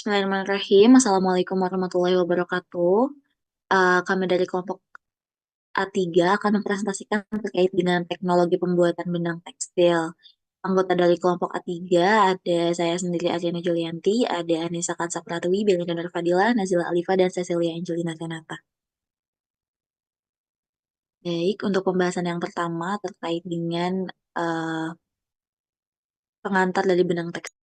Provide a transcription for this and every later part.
Bismillahirrahmanirrahim. Assalamualaikum warahmatullahi wabarakatuh. Kami dari kelompok A3 akan mempresentasikan terkait dengan teknologi pembuatan benang tekstil. Anggota dari kelompok A3 ada saya sendiri Ariana Julianti, ada Anissa Kansapratwi, Belinda Nurfadila, Nazila Alifa, dan Cecilia Angelina Kanata. Baik, untuk pembahasan yang pertama terkait dengan eh, pengantar dari benang tekstil.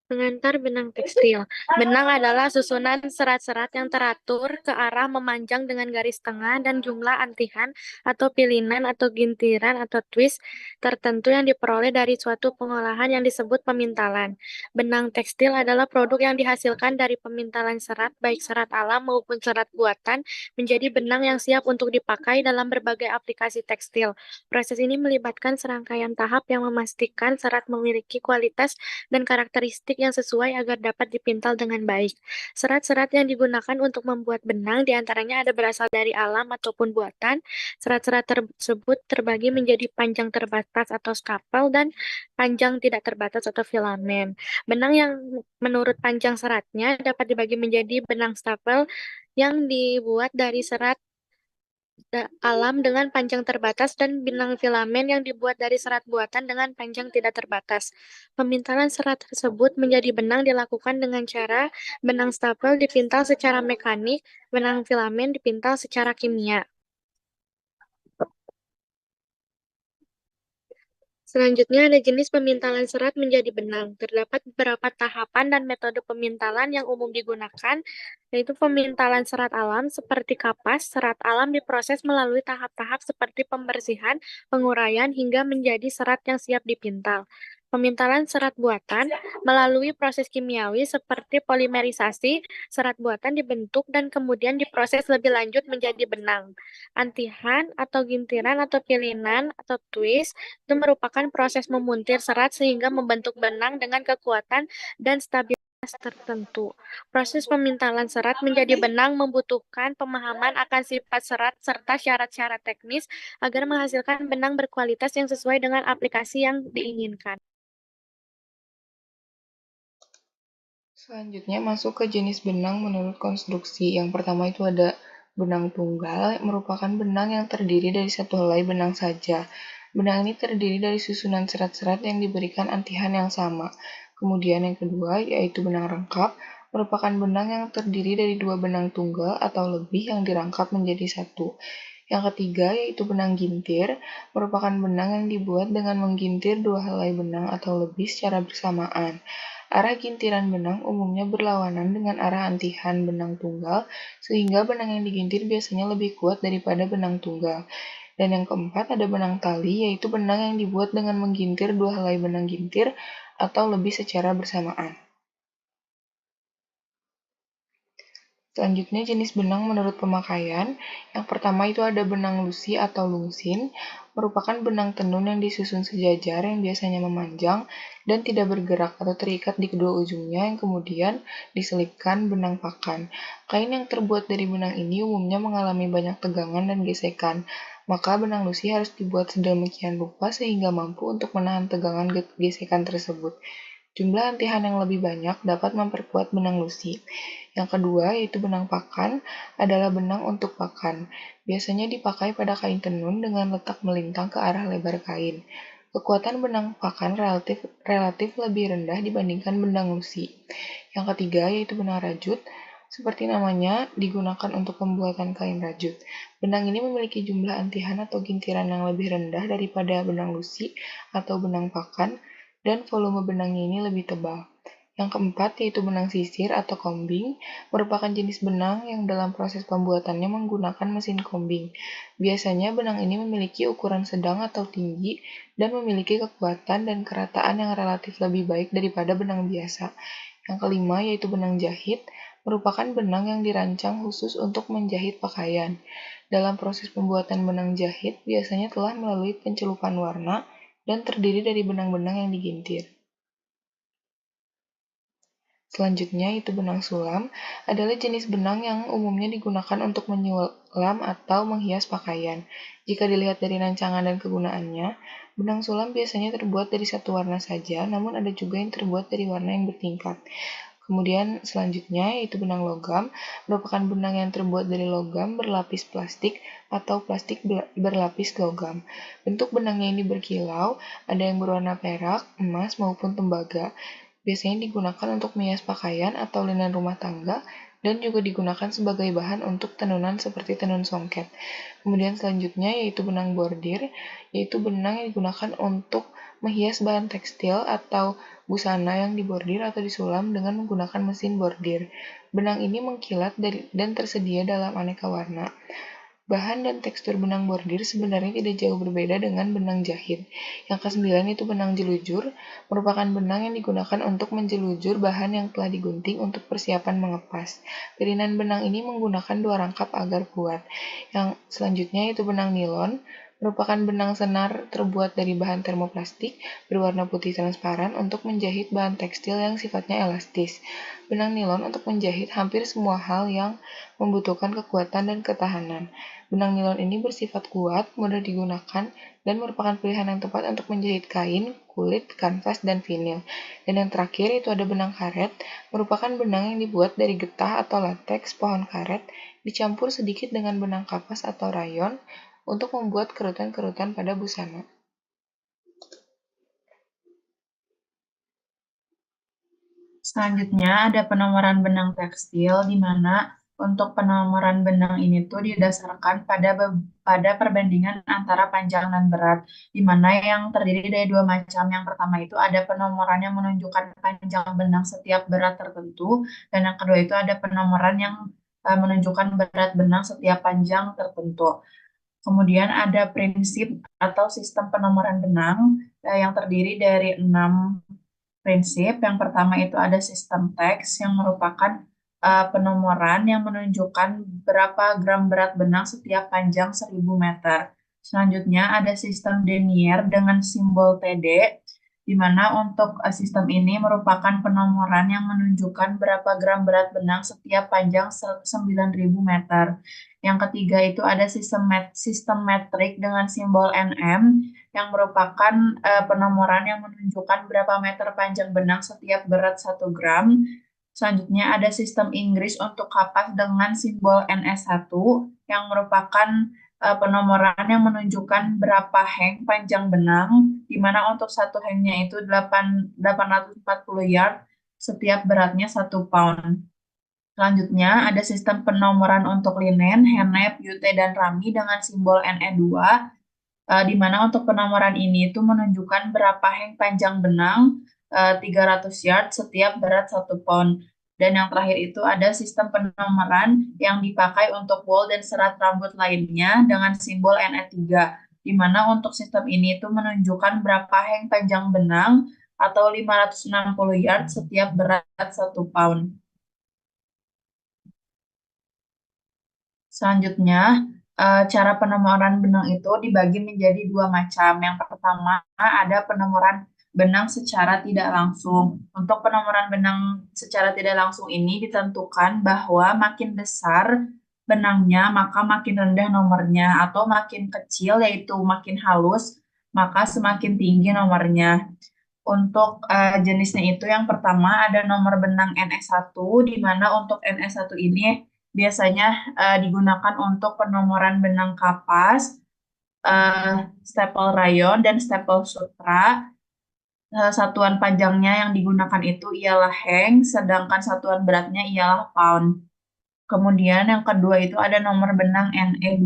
Pengantar benang tekstil. Benang adalah susunan serat-serat yang teratur ke arah memanjang dengan garis tengah dan jumlah antihan atau pilinan atau gintiran atau twist tertentu yang diperoleh dari suatu pengolahan yang disebut pemintalan. Benang tekstil adalah produk yang dihasilkan dari pemintalan serat, baik serat alam maupun serat buatan, menjadi benang yang siap untuk dipakai dalam berbagai aplikasi tekstil. Proses ini melibatkan serangkaian tahap yang memastikan serat memiliki kualitas dan karakteristik yang sesuai agar dapat dipintal dengan baik. Serat-serat yang digunakan untuk membuat benang diantaranya ada berasal dari alam ataupun buatan. Serat-serat tersebut terbagi menjadi panjang terbatas atau skapel dan panjang tidak terbatas atau filamen. Benang yang menurut panjang seratnya dapat dibagi menjadi benang stapel yang dibuat dari serat alam dengan panjang terbatas dan benang filamen yang dibuat dari serat buatan dengan panjang tidak terbatas. Pemintalan serat tersebut menjadi benang dilakukan dengan cara benang stapel dipintal secara mekanik, benang filamen dipintal secara kimia. Selanjutnya ada jenis pemintalan serat menjadi benang. Terdapat beberapa tahapan dan metode pemintalan yang umum digunakan, yaitu pemintalan serat alam seperti kapas. Serat alam diproses melalui tahap-tahap seperti pembersihan, penguraian, hingga menjadi serat yang siap dipintal. Pemintalan serat buatan melalui proses kimiawi seperti polimerisasi, serat buatan dibentuk dan kemudian diproses lebih lanjut menjadi benang. Antihan atau gintiran atau pilinan atau twist itu merupakan proses memuntir serat sehingga membentuk benang dengan kekuatan dan stabilitas tertentu. Proses pemintalan serat menjadi benang membutuhkan pemahaman akan sifat serat serta syarat-syarat teknis agar menghasilkan benang berkualitas yang sesuai dengan aplikasi yang diinginkan. Selanjutnya masuk ke jenis benang menurut konstruksi. Yang pertama itu ada benang tunggal, merupakan benang yang terdiri dari satu helai benang saja. Benang ini terdiri dari susunan serat-serat yang diberikan antihan yang sama. Kemudian yang kedua yaitu benang rangkap, merupakan benang yang terdiri dari dua benang tunggal atau lebih yang dirangkap menjadi satu. Yang ketiga yaitu benang gintir, merupakan benang yang dibuat dengan menggintir dua helai benang atau lebih secara bersamaan. Arah gintiran benang umumnya berlawanan dengan arah antihan benang tunggal, sehingga benang yang digintir biasanya lebih kuat daripada benang tunggal. Dan yang keempat ada benang tali, yaitu benang yang dibuat dengan menggintir dua helai benang gintir atau lebih secara bersamaan. Selanjutnya jenis benang menurut pemakaian. Yang pertama itu ada benang lusi atau lungsin, merupakan benang tenun yang disusun sejajar yang biasanya memanjang dan tidak bergerak atau terikat di kedua ujungnya yang kemudian diselipkan benang pakan. Kain yang terbuat dari benang ini umumnya mengalami banyak tegangan dan gesekan, maka benang lusi harus dibuat sedemikian rupa sehingga mampu untuk menahan tegangan gesekan tersebut. Jumlah antihan yang lebih banyak dapat memperkuat benang lusi. Yang kedua, yaitu benang pakan, adalah benang untuk pakan. Biasanya dipakai pada kain tenun dengan letak melintang ke arah lebar kain. Kekuatan benang pakan relatif lebih rendah dibandingkan benang lusi. Yang ketiga, yaitu benang rajut. Seperti namanya, digunakan untuk pembuatan kain rajut. Benang ini memiliki jumlah antihan atau gintiran yang lebih rendah daripada benang lusi atau benang pakan, dan volume benangnya ini lebih tebal. Yang keempat yaitu benang sisir atau combing, merupakan jenis benang yang dalam proses pembuatannya menggunakan mesin combing. Biasanya benang ini memiliki ukuran sedang atau tinggi dan memiliki kekuatan dan kerataan yang relatif lebih baik daripada benang biasa. Yang kelima yaitu benang jahit, merupakan benang yang dirancang khusus untuk menjahit pakaian. Dalam proses pembuatan benang jahit biasanya telah melalui pencelupan warna dan terdiri dari benang-benang yang digintir. Selanjutnya, itu benang sulam adalah jenis benang yang umumnya digunakan untuk menyulam atau menghias pakaian. Jika dilihat dari rancangan dan kegunaannya, benang sulam biasanya terbuat dari satu warna saja, namun ada juga yang terbuat dari warna yang bertingkat. Kemudian selanjutnya yaitu benang logam, merupakan benang yang terbuat dari logam berlapis plastik atau plastik berlapis logam. Bentuk benangnya ini berkilau, ada yang berwarna perak, emas, maupun tembaga. Biasanya digunakan untuk menghias pakaian atau linen rumah tangga, dan juga digunakan sebagai bahan untuk tenunan seperti tenun songket. Kemudian selanjutnya yaitu benang bordir, yaitu benang yang digunakan untuk menghias bahan tekstil atau busana yang dibordir atau disulam dengan menggunakan mesin bordir. Benang ini mengkilat dan tersedia dalam aneka warna. Bahan dan tekstur benang bordir sebenarnya tidak jauh berbeda dengan benang jahit. Yang kesembilan itu benang jelujur, merupakan benang yang digunakan untuk menjelujur bahan yang telah digunting untuk persiapan mengepas. Pilihan benang ini menggunakan dua rangkap agar kuat. Yang selanjutnya itu benang nilon, merupakan benang senar terbuat dari bahan termoplastik berwarna putih transparan untuk menjahit bahan tekstil yang sifatnya elastis. Benang nilon untuk menjahit hampir semua hal yang membutuhkan kekuatan dan ketahanan. Benang nilon ini bersifat kuat, mudah digunakan, dan merupakan pilihan yang tepat untuk menjahit kain, kulit, kanvas, dan vinil. Dan yang terakhir itu ada benang karet, merupakan benang yang dibuat dari getah atau lateks pohon karet, dicampur sedikit dengan benang kapas atau rayon, untuk membuat kerutan-kerutan pada busana. Selanjutnya ada penomoran benang tekstil, di mana untuk penomoran benang ini tuh didasarkan pada perbandingan antara panjang dan berat, di mana yang terdiri dari dua macam. Yang pertama itu ada penomoran yang menunjukkan panjang benang setiap berat tertentu, dan yang kedua itu ada penomoran yang menunjukkan berat benang setiap panjang tertentu. Kemudian ada prinsip atau sistem penomoran benang yang terdiri dari 6 prinsip. Yang pertama itu ada sistem teks yang merupakan penomoran yang menunjukkan berapa gram berat benang setiap panjang 1000 meter. Selanjutnya ada sistem denier dengan simbol TD, di mana untuk sistem ini merupakan penomoran yang menunjukkan berapa gram berat benang setiap panjang 9000 meter. Yang ketiga itu ada sistem metrik dengan simbol NM, yang merupakan penomoran yang menunjukkan berapa meter panjang benang setiap berat 1 gram. Selanjutnya ada sistem Inggris untuk kapas dengan simbol NS1, yang merupakan penomoran yang menunjukkan berapa hang panjang benang, di mana untuk satu hangnya itu 840 yard, setiap beratnya 1 pound. Selanjutnya ada sistem penomoran untuk linen, henep, jute, dan rami dengan simbol NE2, di mana untuk penomoran ini itu menunjukkan berapa hang panjang benang 300 yard setiap berat 1 pound. Dan yang terakhir itu ada sistem penomoran yang dipakai untuk wol dan serat rambut lainnya dengan simbol NE3, di mana untuk sistem ini itu menunjukkan berapa hang panjang benang atau 560 yard setiap berat 1 pound. Selanjutnya, cara penomoran benang itu dibagi menjadi dua macam. Yang pertama ada penomoran benang secara tidak langsung. Untuk penomoran benang secara tidak langsung ini ditentukan bahwa makin besar benangnya, maka makin rendah nomornya, atau makin kecil, yaitu makin halus, maka semakin tinggi nomornya. Untuk jenisnya itu yang pertama ada nomor benang NS1, di mana untuk NS1 ini biasanya digunakan untuk penomoran benang kapas, stapel rayon, dan stapel sutra. Satuan panjangnya yang digunakan itu ialah hang, sedangkan satuan beratnya ialah pound. Kemudian yang kedua itu ada nomor benang NE2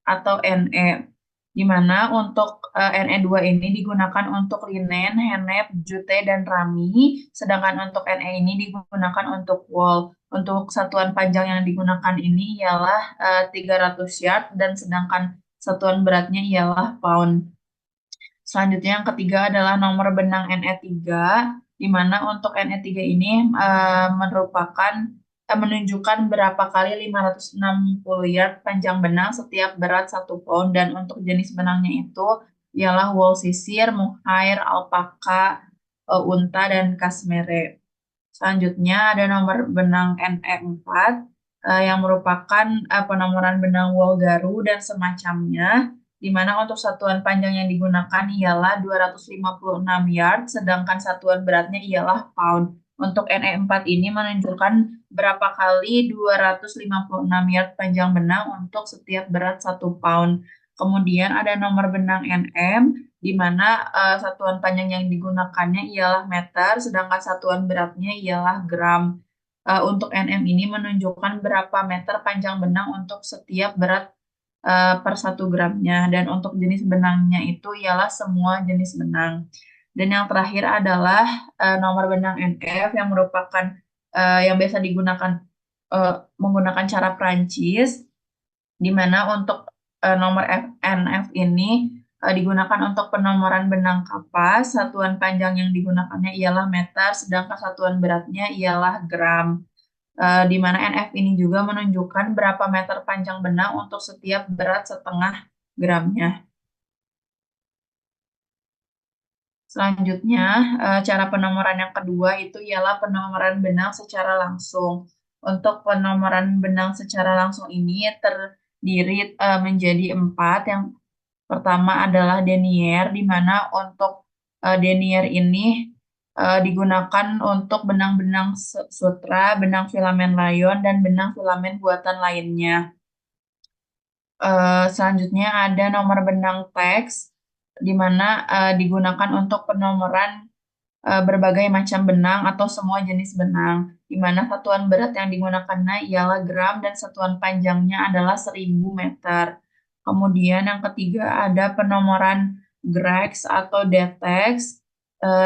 atau NE, di mana untuk NE2 ini digunakan untuk linen, henep, jute, dan rami, sedangkan untuk NE ini digunakan untuk wol. Untuk satuan panjang yang digunakan ini ialah 300 yard, dan sedangkan satuan beratnya ialah pound. Selanjutnya yang ketiga adalah nomor benang NE3, di mana untuk NE3 ini merupakan menunjukkan berapa kali 560 yard panjang benang setiap berat 1 pound, dan untuk jenis benangnya itu ialah wool sisir, mohair, alpaka, unta, dan kasmere. Selanjutnya ada nomor benang NE4 yang merupakan penomoran benang wol garu dan semacamnya, di mana untuk satuan panjang yang digunakan ialah 256 yard, sedangkan satuan beratnya ialah pound. Untuk NE4 ini menunjukkan berapa kali 256 yard panjang benang untuk setiap berat 1 pound. Kemudian ada nomor benang NM, di mana satuan panjang yang digunakannya ialah meter, sedangkan satuan beratnya ialah gram. Untuk NM ini menunjukkan berapa meter panjang benang untuk setiap berat per 1 gramnya, dan untuk jenis benangnya itu ialah semua jenis benang. Dan yang terakhir adalah nomor benang NF yang merupakan yang biasa digunakan menggunakan cara Prancis, di mana untuk nomor NF ini digunakan untuk penomoran benang kapas. Satuan panjang yang digunakannya ialah meter, sedangkan satuan beratnya ialah gram. Di mana NF ini juga menunjukkan berapa meter panjang benang untuk setiap berat 0,5 gramnya. Selanjutnya, cara penomoran yang kedua itu ialah penomoran benang secara langsung. Untuk penomoran benang secara langsung ini terdiri menjadi 4. Yang pertama adalah denier, di mana untuk denier ini digunakan untuk benang-benang sutra, benang filamen layon, dan benang filamen buatan lainnya. Selanjutnya ada nomor benang teks, di mana digunakan untuk penomoran berbagai macam benang atau semua jenis benang, di mana satuan berat yang digunakannya ialah gram dan satuan panjangnya adalah 1000 meter. Kemudian yang ketiga ada penomoran Grex atau Detex,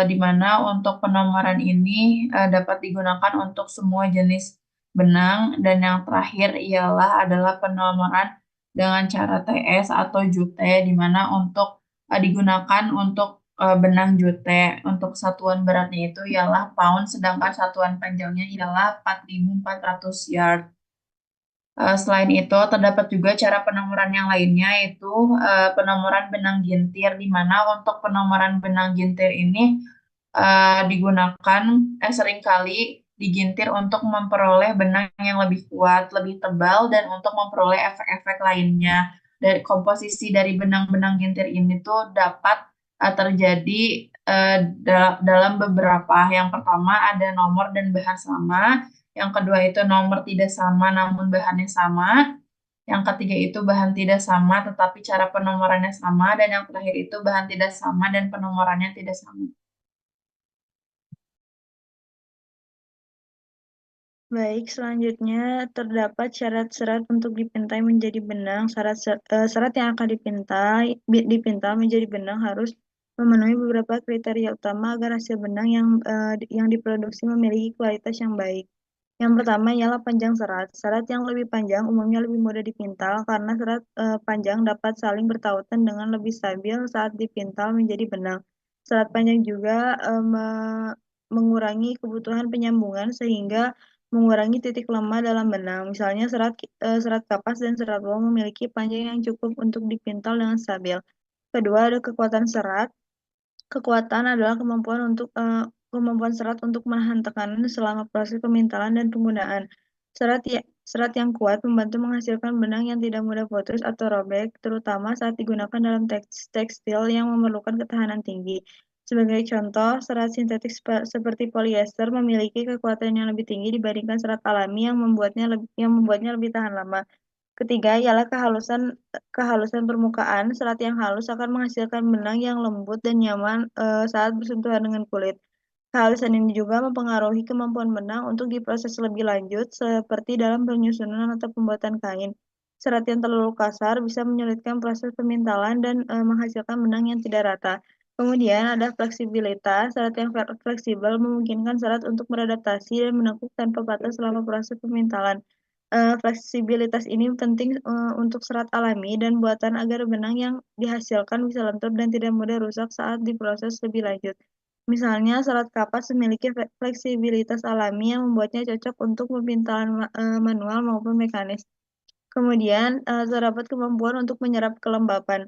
di mana untuk penomoran ini dapat digunakan untuk semua jenis benang. Dan yang terakhir adalah penomoran dengan cara TS atau jute, di mana untuk digunakan untuk benang jute. Untuk satuan beratnya itu ialah pound, sedangkan satuan panjangnya ialah 4.400 yard. Selain itu, terdapat juga cara penomoran yang lainnya, yaitu penomoran benang gintir, di mana untuk penomoran benang gintir ini digunakan seringkali digintir untuk memperoleh benang yang lebih kuat, lebih tebal, dan untuk memperoleh efek-efek lainnya. Dari komposisi dari benang-benang gintir ini tuh dapat terjadi dalam beberapa. Yang pertama ada nomor dan bahan sama. Yang kedua itu nomor tidak sama namun bahannya sama. Yang ketiga itu bahan tidak sama tetapi cara penomorannya sama. Dan yang terakhir itu bahan tidak sama dan penomorannya tidak sama. Baik, selanjutnya terdapat syarat-syarat untuk dipintai menjadi benang. Syarat yang akan dipintal menjadi benang harus memenuhi beberapa kriteria utama agar hasil benang yang diproduksi memiliki kualitas yang baik. Yang pertama ialah panjang serat. Serat yang lebih panjang umumnya lebih mudah dipintal karena serat panjang dapat saling bertautan dengan lebih stabil saat dipintal menjadi benang. Serat panjang juga mengurangi kebutuhan penyambungan sehingga mengurangi titik lemah dalam benang. Misalnya serat kapas dan serat wol memiliki panjang yang cukup untuk dipintal dengan stabil. Kedua, ada kekuatan serat. Kekuatan adalah kemampuan serat untuk menahan tekanan selama proses pemintalan dan penggunaan. Serat yang kuat membantu menghasilkan benang yang tidak mudah putus atau robek, terutama saat digunakan dalam tekstil yang memerlukan ketahanan tinggi. Sebagai contoh, serat sintetik seperti polyester memiliki kekuatan yang lebih tinggi dibandingkan serat alami yang membuatnya lebih tahan lama. Ketiga ialah kehalusan permukaan. Serat yang halus akan menghasilkan benang yang lembut dan nyaman saat bersentuhan dengan kulit. Kehalusan ini juga mempengaruhi kemampuan benang untuk diproses lebih lanjut, seperti dalam penyusunan atau pembuatan kain. Serat yang terlalu kasar bisa menyulitkan proses pemintalan dan menghasilkan benang yang tidak rata. Kemudian ada fleksibilitas. Serat yang fleksibel memungkinkan serat untuk beradaptasi dan menekuk tanpa patah selama proses pemintalan. Fleksibilitas ini penting untuk serat alami dan buatan agar benang yang dihasilkan bisa lentur dan tidak mudah rusak saat diproses lebih lanjut. Misalnya, serat kapas memiliki fleksibilitas alami yang membuatnya cocok untuk pemintalan manual maupun mekanis. Kemudian, terdapat kemampuan untuk menyerap kelembapan.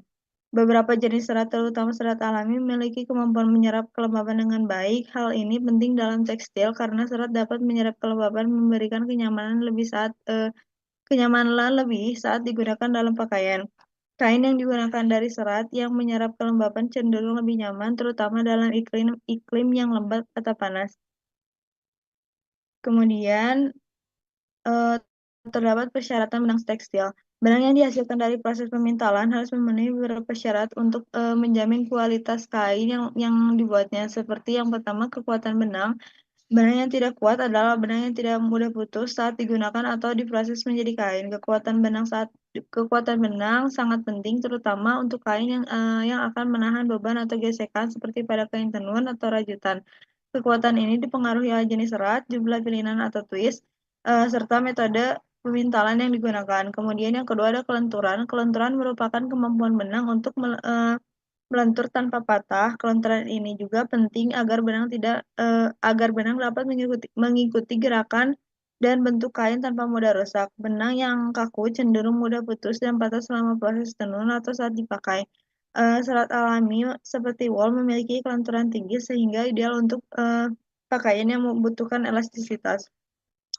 Beberapa jenis serat, terutama serat alami, memiliki kemampuan menyerap kelembapan dengan baik. Hal ini penting dalam tekstil karena serat dapat menyerap kelembapan, memberikan kenyamanan lebih saat digunakan dalam pakaian. Kain yang digunakan dari serat yang menyerap kelembapan cenderung lebih nyaman, terutama dalam iklim yang lembab atau panas. Kemudian terdapat persyaratan benang tekstil. Benang yang dihasilkan dari proses pemintalan harus memenuhi beberapa syarat untuk menjamin kualitas kain yang dibuatnya. Seperti yang pertama, kekuatan benang. Benang yang tidak kuat adalah benang yang tidak mudah putus saat digunakan atau diproses menjadi kain. Kekuatan benang sangat penting, terutama untuk kain yang akan menahan beban atau gesekan seperti pada kain tenun atau rajutan. Kekuatan ini dipengaruhi oleh jenis serat, jumlah pilihan atau twist, serta metode pemintalan yang digunakan. Kemudian yang kedua ada kelenturan. Kelenturan merupakan kemampuan benang untuk melentur tanpa patah. Kelenturan ini juga penting agar benang dapat mengikuti gerakan dan bentuk kain tanpa mudah rusak. Benang yang kaku cenderung mudah putus dan patah selama proses tenun atau saat dipakai. Serat alami seperti wol memiliki kelenturan tinggi sehingga ideal untuk pakaian yang membutuhkan elastisitas.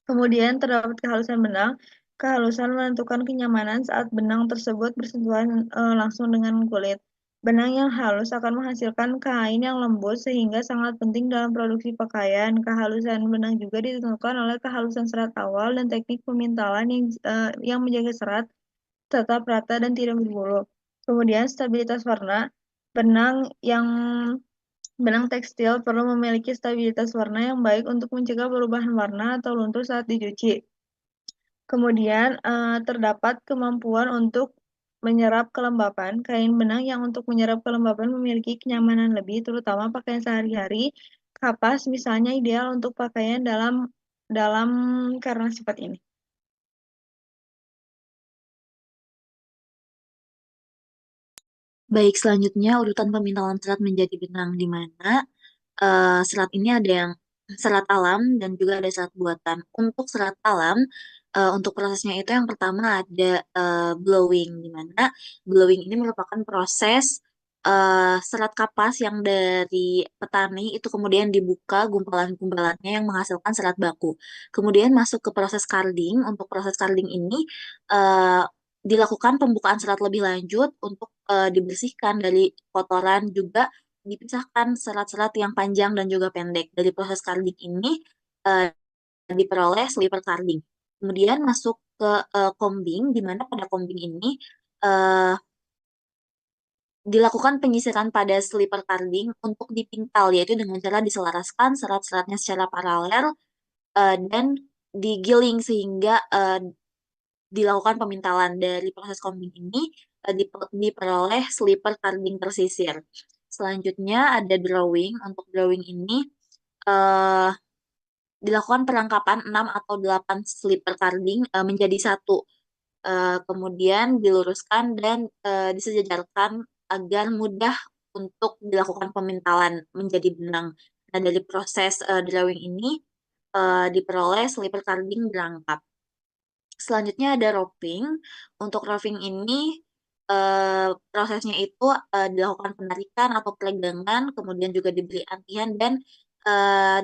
Kemudian terdapat kehalusan benang. Kehalusan menentukan kenyamanan saat benang tersebut bersentuhan langsung dengan kulit. Benang yang halus akan menghasilkan kain yang lembut sehingga sangat penting dalam produksi pakaian. Kehalusan benang juga ditentukan oleh kehalusan serat awal dan teknik pemintalan yang menjaga serat tetap rata dan tidak berbulu. Kemudian stabilitas warna. Benang yang Benang tekstil perlu memiliki stabilitas warna yang baik untuk mencegah perubahan warna atau luntur saat dicuci. Kemudian terdapat kemampuan untuk menyerap kelembapan. Kain benang yang untuk menyerap kelembapan memiliki kenyamanan lebih, terutama pakaian sehari-hari. Kapas misalnya ideal untuk pakaian dalam dalam karena sifat ini. Baik, selanjutnya urutan pemintalan serat menjadi benang di mana serat ini ada yang serat alam dan juga ada serat buatan. Untuk serat alam, untuk prosesnya itu yang pertama ada blowing, di mana blowing ini merupakan proses serat kapas yang dari petani itu kemudian dibuka gumpalan-gumpalannya yang menghasilkan serat baku. Kemudian masuk ke proses carding. Untuk proses carding ini eh, dilakukan pembukaan serat lebih lanjut untuk dibersihkan dari kotoran, juga dipisahkan serat-serat yang panjang dan juga pendek. Dari proses carding ini eh, diperoleh sliper carding. Kemudian masuk ke combing, di mana pada combing ini eh, dilakukan penyisiran pada sliper carding untuk dipintal, yaitu dengan cara diselaraskan serat-seratnya secara paralel dan digiling sehingga dilakukan pemintalan. Dari proses combing ini diperoleh slipper carding tersisir. Selanjutnya ada drawing. Untuk drawing ini eh, dilakukan perangkapan 6 atau 8 slipper carding menjadi satu. Kemudian diluruskan dan disejajarkan agar mudah untuk dilakukan pemintalan menjadi benang. Nah, dari proses drawing ini diperoleh slipper carding berangkap. Selanjutnya ada roping. Untuk roping ini prosesnya itu dilakukan penarikan atau peregangan, kemudian juga diberi antian dan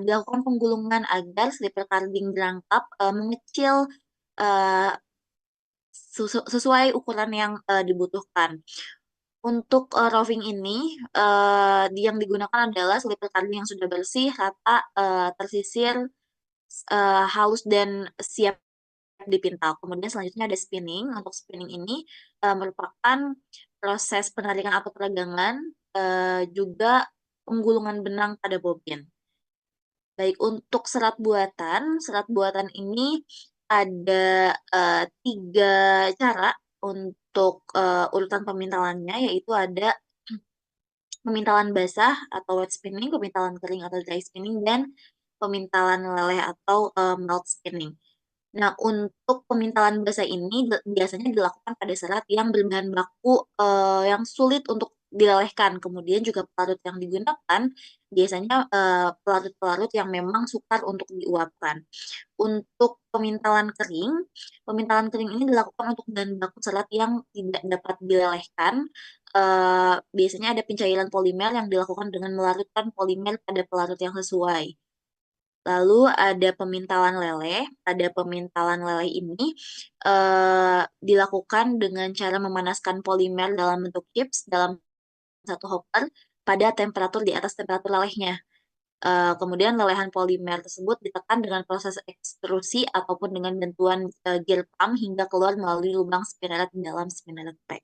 dilakukan penggulungan agar slipper carding berangkap mengecil eh, sesuai ukuran yang dibutuhkan. Untuk roving ini yang digunakan adalah slipper carding yang sudah bersih, rata, tersisir, halus dan siap dipintal. Kemudian selanjutnya ada spinning. Untuk spinning ini merupakan proses penarikan atau peregangan, juga penggulungan benang pada bobin. Baik, untuk serat buatan ini ada tiga cara untuk urutan pemintalannya, yaitu ada pemintalan basah atau wet spinning, pemintalan kering atau dry spinning, dan pemintalan meleleh atau melt spinning. Nah, untuk pemintalan basah ini biasanya dilakukan pada serat yang berbahan baku yang sulit untuk dilelehkan. Kemudian juga pelarut yang digunakan biasanya pelarut-pelarut yang memang sukar untuk diuapkan. Untuk pemintalan kering ini dilakukan untuk bahan baku serat yang tidak dapat dilelehkan. Biasanya ada pencairan polimer yang dilakukan dengan melarutkan polimer pada pelarut yang sesuai. Lalu ada pemintalan leleh. Pada pemintalan leleh ini dilakukan dengan cara memanaskan polimer dalam bentuk chips dalam satu hopper pada temperatur di atas temperatur lelehnya. Kemudian lelehan polimer tersebut ditekan dengan proses ekstrusi ataupun dengan bantuan gear pump hingga keluar melalui lubang spinneret di dalam spinneret pack.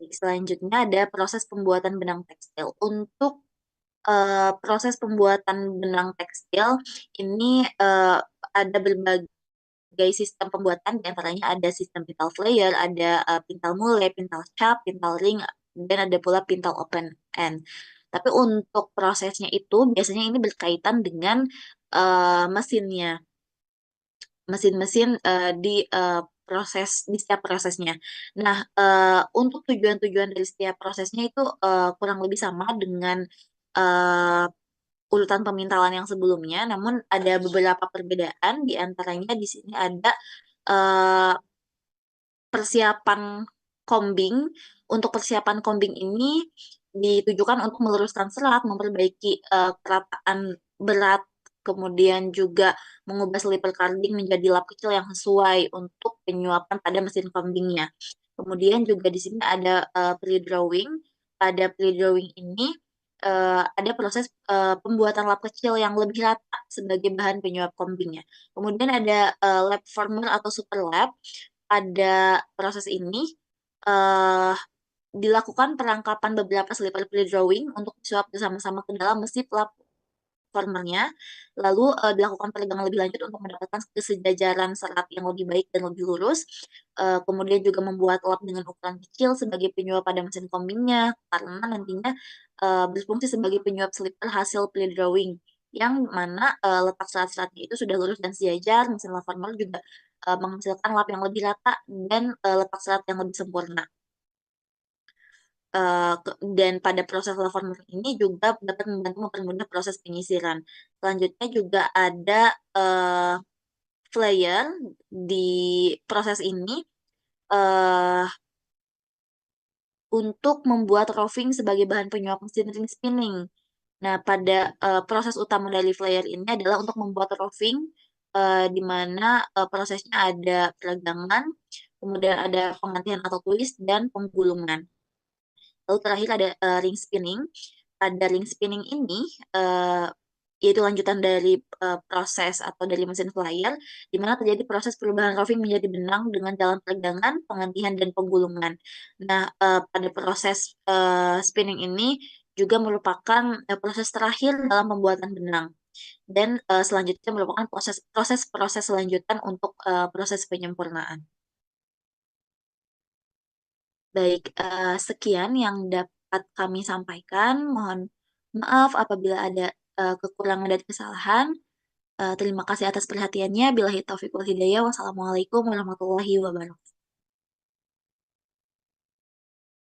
Selanjutnya ada proses pembuatan benang tekstil. Untuk proses pembuatan benang tekstil ini ada berbagai sistem pembuatan, diantaranya ada sistem pintal flare, ada pintal mule, pintal cap, pintal ring, dan ada pula pintal open end. Tapi untuk prosesnya itu biasanya ini berkaitan dengan mesinnya, mesin-mesin di setiap prosesnya. Nah, untuk tujuan-tujuan dari setiap prosesnya itu kurang lebih sama dengan uh, urutan pemintalan yang sebelumnya, namun ada beberapa perbedaan. Di antaranya di sini ada uh, persiapan combing. Untuk persiapan combing ini ditujukan untuk meluruskan serat, memperbaiki kerataan berat, kemudian juga mengubah slipper carding menjadi lap kecil yang sesuai untuk penyuapan pada mesin combingnya. Kemudian juga di sini ada pre-drawing. Pada pre-drawing ini ada proses pembuatan lap kecil yang lebih rata sebagai bahan penyuap combingnya. Kemudian ada lap former atau super lap. Pada proses ini eh, dilakukan perangkapan beberapa slipper pre-drawing untuk disuap bersama-sama ke dalam mesin lap formernya, lalu dilakukan peregangan lebih lanjut untuk mendapatkan kesejajaran serat yang lebih baik dan lebih lurus. Kemudian juga membuat lap dengan ukuran kecil sebagai penyuap pada mesin combingnya, karena nantinya berfungsi sebagai penyuap slipper hasil pre-drawing, yang mana letak serat-seratnya itu sudah lurus dan sejajar. Mesin lap former juga menghasilkan lap yang lebih rata dan letak serat yang lebih sempurna. Dan pada proses laformer ini juga dapat membantu mempermudah proses penyisiran. Selanjutnya juga ada flare di proses ini uh, untuk membuat roving sebagai bahan penyuap mesin ring spinning. Nah, pada proses utama dari flare ini adalah untuk membuat roving, di mana prosesnya ada peregangan, kemudian ada pengantian atau twist, dan penggulungan. Lalu terakhir ada ring spinning. Pada ring spinning ini yaitu lanjutan dari proses atau dari mesin flyer, di mana terjadi proses perubahan roving menjadi benang dengan jalan peregangan, pengantian, dan penggulungan. Nah, pada proses spinning ini juga merupakan proses terakhir dalam pembuatan benang. Dan selanjutnya merupakan proses selanjutan untuk proses penyempurnaan. Baik, sekian yang dapat kami sampaikan. Mohon maaf apabila ada kekurangan dan kesalahan. Terima kasih atas perhatiannya. Billahi taufiq wal hidayah. Wassalamualaikum warahmatullahi wabarakatuh.